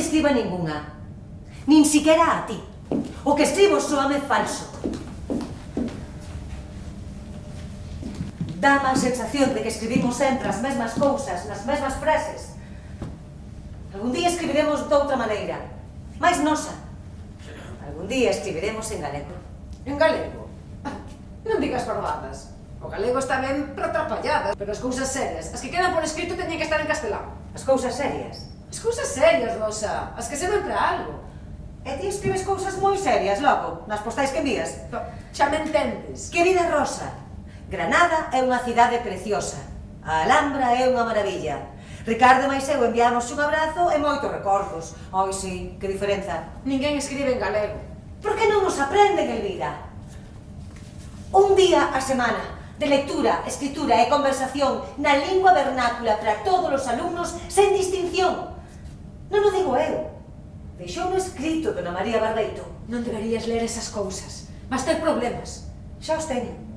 escriba ningunha. Nin siquera a ti. O que escribo soame falso. Dá má sensación de que escribimos sempre as mesmas cousas, nas mesmas frases. Algún día escribiremos de outra maneira, máis nosa. Algún día escribiremos en galego. En galego? Non digas barbadas. O galego está ben para atrapalladas, pero as cousas serias, as que quedan por escrito, teñen que estar en castelán. As cousas serias. As cousas serias, Rosa, as que serven para algo. E ti escribes cousas moi serias, logo, nas postais que envías. Xa me entendes. Querida Rosa, Granada é unha cidade preciosa. A Alhambra é unha maravilla. Ricardo e máis eu enviamos un abrazo e moitos recordos. Ai, sí, que diferenza. Ninguén escribe en galego. Por que non nos aprenden, Elvira? Un día a semana de lectura, escritura e conversación na lingua vernácula para todos os alumnos sen distinción. Non o digo eu. Deixou no escrito, dona María Barbeito. Non deberías ler esas cousas. Vas ter problemas. Xa os teño.